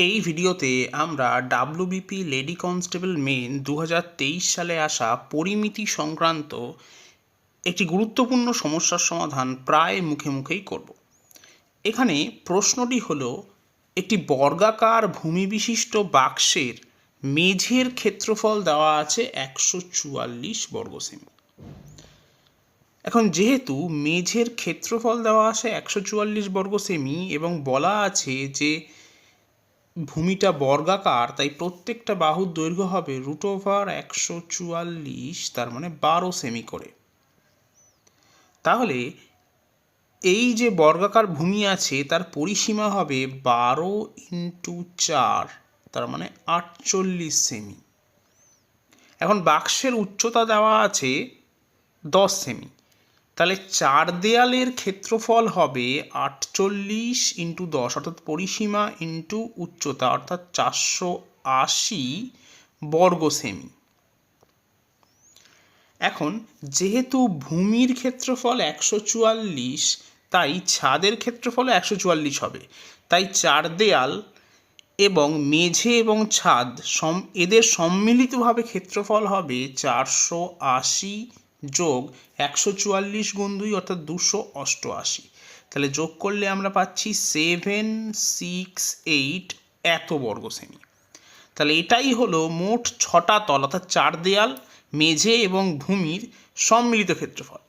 এই ভিডিওতে আমরা ডাব্লিউবিপি লেডি কনস্টেবল মেন 2023 সালে আসা পরিমিতি সংক্রান্ত একটি গুরুত্বপূর্ণ সমস্যার সমাধান প্রায় মুখে মুখেই করব। এখানে প্রশ্নটি হলো, একটি বর্গাকার ভূমিবিশিষ্ট বাক্সের মেঝের ক্ষেত্রফল দেওয়া আছে 144 বর্গ সেমি। এখন যেহেতু মেঝের ক্ষেত্রফল দেওয়া আছে 144 বর্গ সেমি এবং বলা আছে যে ভূমিটা বর্গাকার, তাই প্রত্যেকটা বাহুর দৈর্ঘ্য হবে √144, তার মানে 12 সেমি করে। তাহলে এই যে বর্গাকার ভূমি আছে তার পরিসীমা হবে 12 × 4, তার মানে 48 সেমি। এখন বাক্সের উচ্চতা দেওয়া আছে 10 সেমি, তাহলে চার দেয়ালের ক্ষেত্রফল হবে 48 × 10, অর্থাৎ পরিসীমা ইন্টু উচ্চতা, অর্থাৎ 480 বর্গ সেমি। এখন যেহেতু ভূমির ক্ষেত্রফল 144, তাই ছাদের ক্ষেত্রফল 144 হবে। তাই চার দেয়াল এবং মেঝে এবং ছাদ এদের সম্মিলিতভাবে ক্ষেত্রফল হবে 480 যোগ 144 গুণ 2, অর্থাৎ 288। তাহলে যোগ করলে আমরা পাচ্ছি 768 এত বর্গ সেমি। তাহলে এটাই হলো মোট 6টা তল, অর্থাৎ চার দেয়াল, মেঝে এবং ভূমির সম্মিলিত ক্ষেত্রফল।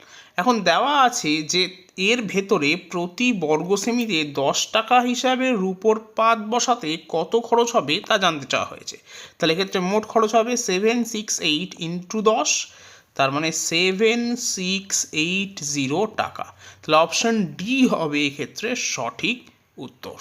এখন দেওয়া আছে যে এর ভেতরে প্রতি বর্গ সেমিতে 10 টাকা হিসাবে রূপোর পাত বসাতে কত খরচ হবে তা জানতে চাওয়া হয়েছে। তাহলে এক্ষেত্রে মোট খরচ হবে 768 × 10, তার মানে 7680 টাকা। তাহলে অপশন ডি হবে এক্ষেত্রে সঠিক উত্তর।